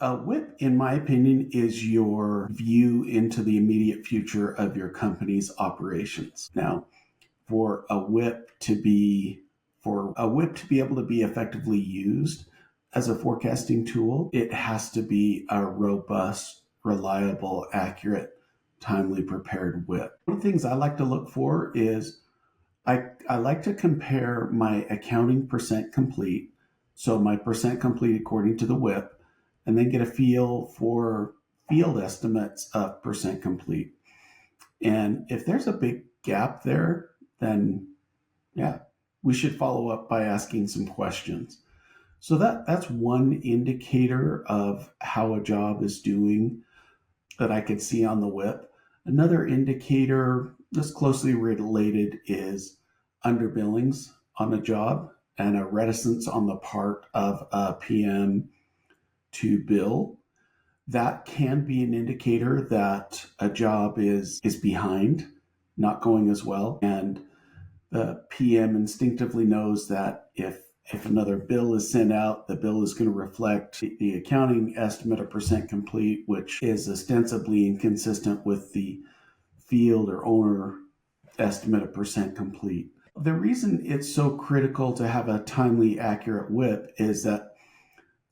A WIP, in my opinion, is your view into the immediate future of your company's operations. Now, for a WIP to be able to be effectively used as a forecasting tool, it has to be a robust, reliable, accurate, timely prepared WIP. One of the things I like to look for is I like to compare my accounting percent complete, so my percent complete according to the WIP, and then get a feel for field estimates of percent complete. And if there's a big gap there, then yeah, we should follow up by asking some questions. So that's one indicator of how a job is doing that I could see on the WIP. Another indicator that's closely related is underbillings on a job and a reticence on the part of a PM to bill. That can be an indicator that a job is behind, not going as well. And the PM instinctively knows that if another bill is sent out, the bill is going to reflect the accounting estimate of percent complete, which is ostensibly inconsistent with the field or owner estimate of percent complete. The reason it's so critical to have a timely, accurate WIP is that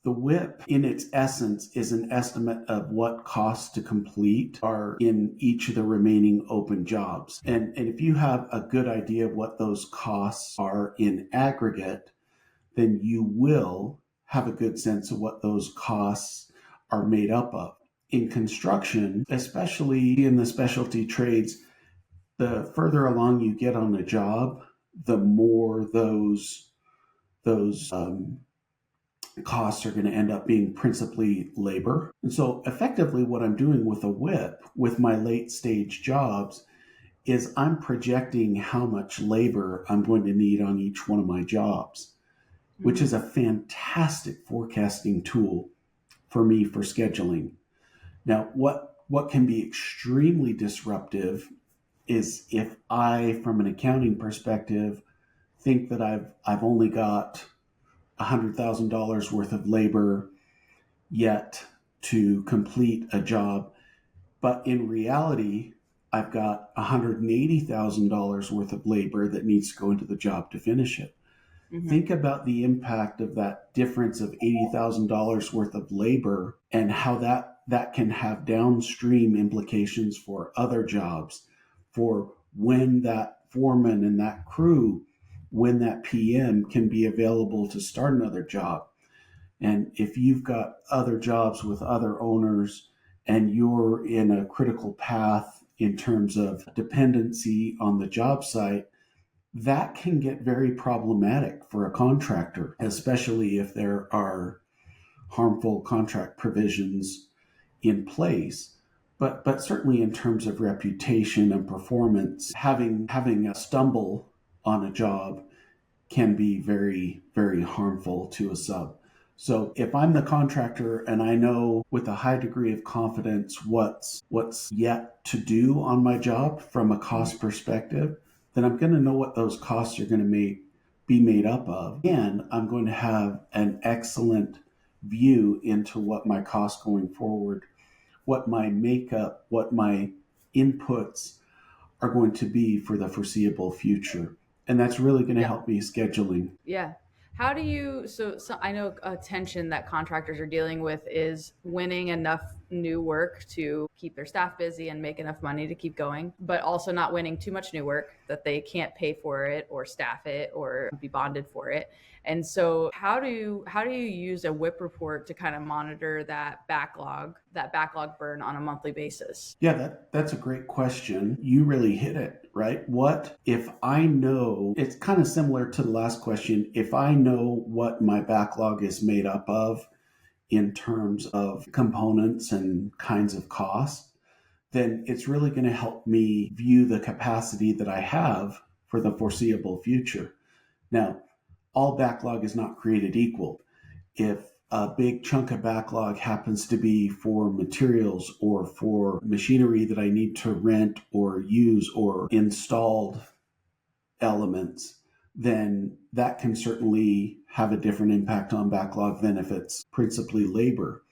the WIP, in its essence, is an estimate of what costs to complete are in each of the remaining open jobs. And if you have a good idea of what those costs are in aggregate, then you will have a good sense of what those costs are made up of. In construction, especially in the specialty trades, the further along you get on a job, the more those costs are going to end up being principally labor. And so effectively what I'm doing with a WIP with my late stage jobs is I'm projecting how much labor I'm going to need on each one of my jobs, which is a fantastic forecasting tool for me for scheduling. Now, what can be extremely disruptive is if I, from an accounting perspective, think that I've only got $100,000 worth of labor yet to complete a job, but in reality, I've got $180,000 worth of labor that needs to go into the job to finish it. Mm-hmm. Think about the impact of that difference of $80,000 worth of labor and how that can have downstream implications for other jobs, for when that foreman and that crew, when that PM can be available to start another job. And if you've got other jobs with other owners and you're in a critical path in terms of dependency on the job site, that can get very problematic for a contractor, especially if there are harmful contract provisions in place. But certainly in terms of reputation and performance, having a stumble on a job can be very, very harmful to a sub. So if I'm the contractor and I know with a high degree of confidence what's yet to do on my job from a cost perspective, then I'm going to know what those costs are going to be made up of. And I'm going to have an excellent view into what my costs going forward, what my makeup, what my inputs are going to be for the foreseeable future. And that's really going to help me scheduling. Yeah. How do you, so I know a tension that contractors are dealing with is winning enough new work to keep their staff busy and make enough money to keep going, but also not winning too much new work that they can't pay for it or staff it or be bonded for it. And so how do you use a WIP report to kind of monitor that backlog burn on a monthly basis? Yeah, that's a great question. You really hit it, right? What if I know, it's kind of similar to the last question. If I know what my backlog is made up of in terms of components and kinds of costs, then it's really going to help me view the capacity that I have for the foreseeable future. Now, all backlog is not created equal. If a big chunk of backlog happens to be for materials or for machinery that I need to rent or use or installed elements, then that can certainly have a different impact on backlog than if it's principally labor.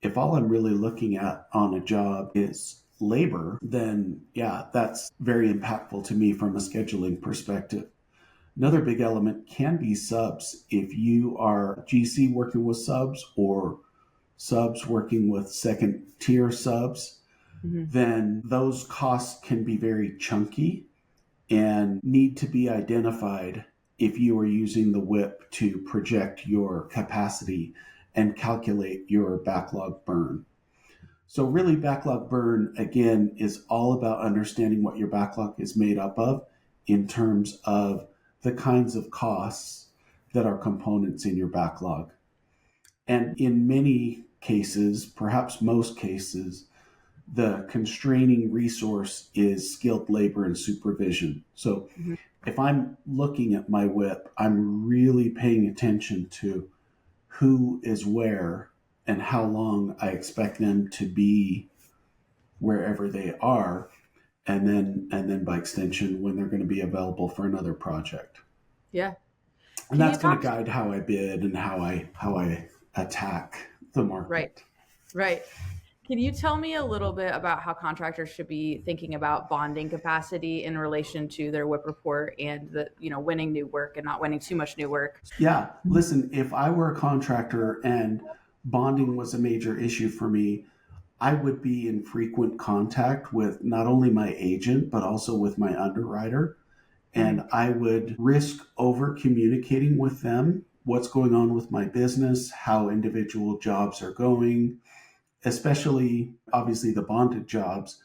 If all I'm really looking at on a job is labor, then yeah, that's very impactful to me from a scheduling perspective. Another big element can be subs. If you are GC working with subs or subs working with second tier subs, Hmm. then those costs can be very chunky and need to be identified if you are using the WIP to project your capacity and calculate your backlog burn. So, really, backlog burn, again, is all about understanding what your backlog is made up of in terms of the kinds of costs that are components in your backlog. And in many cases, perhaps most cases, the constraining resource is skilled labor and supervision. So Hmm. if I'm looking at my WIP, I'm really paying attention to who is where and how long I expect them to be wherever they are, and then by extension when they're going to be available for another project. Yeah. And Can you that's going talk? to guide how I bid and how I attack the Right. market. Right. Can you tell me a little bit about how contractors should be thinking about bonding capacity in relation to their WIP report and the, winning new work and not winning too much new work? Yeah, listen, if I were a contractor and bonding was a major issue for me, I would be in frequent contact with not only my agent, but also with my underwriter. Hmm. And I would risk over communicating with them what's going on with my business, how individual jobs are going, especially obviously the bonded jobs,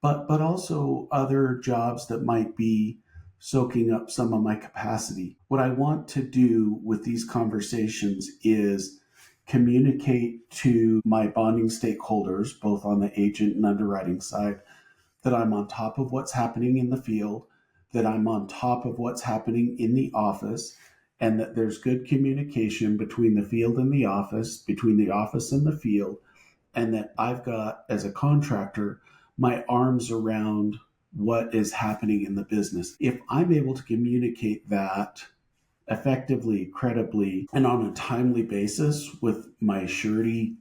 but also other jobs that might be soaking up some of my capacity. What I want to do with these conversations is communicate to my bonding stakeholders, both on the agent and underwriting side, that I'm on top of what's happening in the field, that I'm on top of what's happening in the office, and that there's good communication between the field and the office, between the office and the field, and that I've got, as a contractor, my arms around what is happening in the business. If I'm able to communicate that effectively, credibly, and on a timely basis with my surety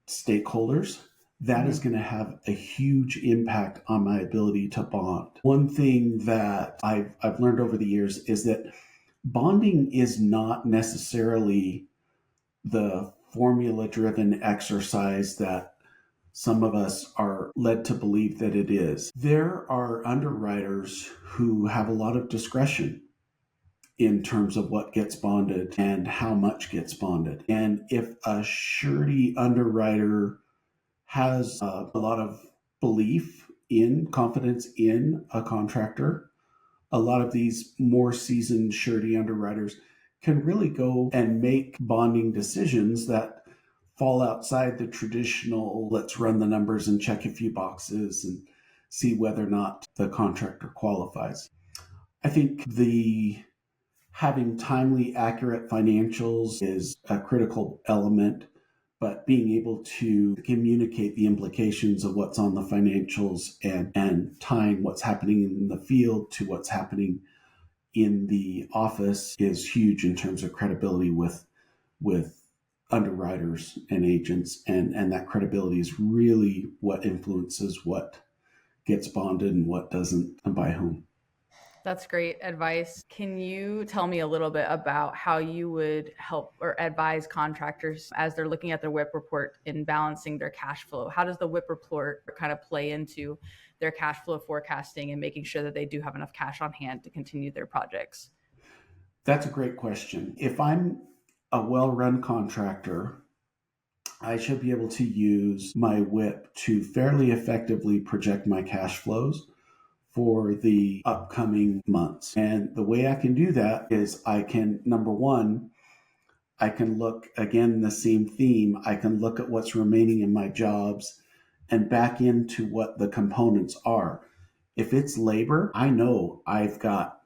stakeholders, that Hmm. is going to have a huge impact on my ability to bond. One thing that I've learned over the years is that bonding is not necessarily the formula driven exercise that some of us are led to believe that it is. There are underwriters who have a lot of discretion in terms of what gets bonded and how much gets bonded. And if a surety underwriter has a lot of belief in, confidence in a contractor, a lot of these more seasoned surety underwriters can really go and make bonding decisions that fall outside the traditional let's run the numbers and check a few boxes and see whether or not the contractor qualifies. I think the having timely, accurate financials is a critical element, but being able to communicate the implications of what's on the financials and tying what's happening in the field to what's happening in the office is huge in terms of credibility with underwriters and agents, and that credibility is really what influences what gets bonded and what doesn't, and by whom. That's great advice. Can you tell me a little bit about how you would help or advise contractors as they're looking at their WIP report in balancing their cash flow? How does the WIP report kind of play into their cash flow forecasting and making sure that they do have enough cash on hand to continue their projects? That's a great question. If I'm a well-run contractor, I should be able to use my WIP to fairly effectively project my cash flows for the upcoming months. And the way I can do that is I can, number one, I can look again, the same theme. I can look at what's remaining in my jobs and back into what the components are. If it's labor, I know I've got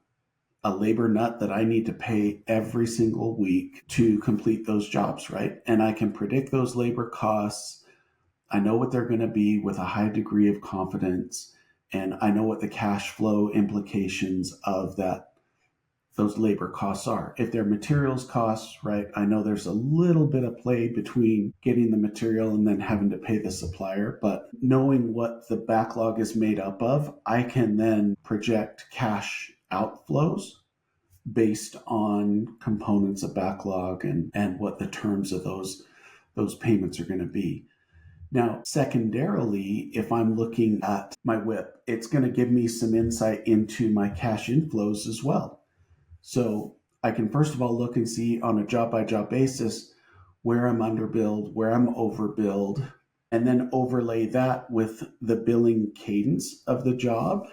a labor nut that I need to pay every single week to complete those jobs, right? And I can predict those labor costs. I know what they're going to be with a high degree of confidence. And I know what the cash flow implications of that those labor costs are. If they're materials costs, right, I know there's a little bit of play between getting the material and then having to pay the supplier, but knowing what the backlog is made up of, I can then project cash outflows based on components of backlog and what the terms of those payments are going to be. Now, secondarily, if I'm looking at my WIP, it's going to give me some insight into my cash inflows as well. So I can first of all look and see on a job by job basis where I'm underbilled, where I'm overbilled, and then overlay that with the billing cadence of the job.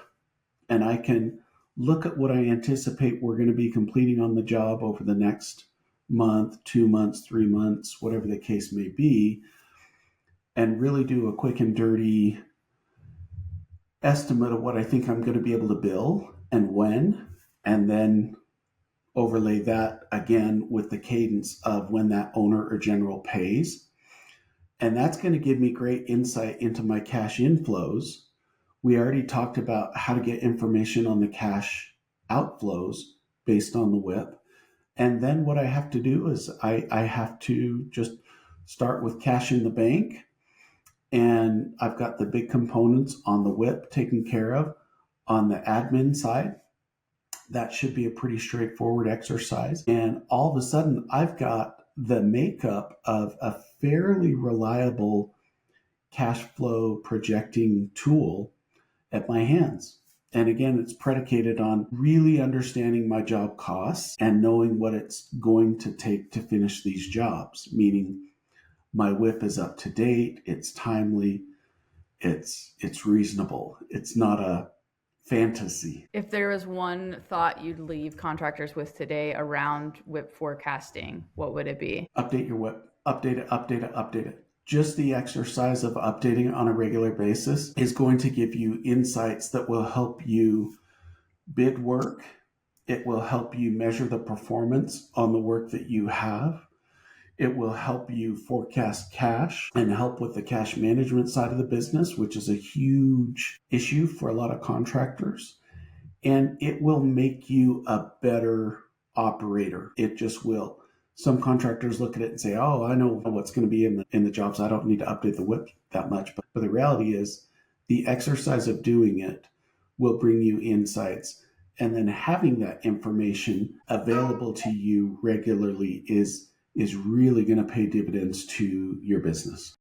And I can look at what I anticipate we're going to be completing on the job over the next month, 2 months, 3 months, whatever the case may be, and really do a quick and dirty estimate of what I think I'm going to be able to bill and when, and then overlay that again with the cadence of when that owner or general pays. And that's going to give me great insight into my cash inflows. We already talked about how to get information on the cash outflows based on the WIP. And then what I have to do is I have to just start with cash in the bank. And I've got the big components on the WIP taken care of. On the admin side, that should be a pretty straightforward exercise. And all of a sudden, I've got the makeup of a fairly reliable cash flow projecting tool at my hands. And again, it's predicated on really understanding my job costs and knowing what it's going to take to finish these jobs, meaning my WIP is up to date, it's timely, it's reasonable. It's not a fantasy. If there was one thought you'd leave contractors with today around WIP forecasting, what would it be? Update your WIP. Update it, update it, update it. Just the exercise of updating it on a regular basis is going to give you insights that will help you bid work. It will help you measure the performance on the work that you have. It will help you forecast cash and help with the cash management side of the business, which is a huge issue for a lot of contractors. And it will make you a better operator. It just will. Some contractors look at it and say, oh, I know what's going to be in the jobs. I don't need to update the WIP that much. But the reality is the exercise of doing it will bring you insights. And then having that information available to you regularly is really going to pay dividends to your business.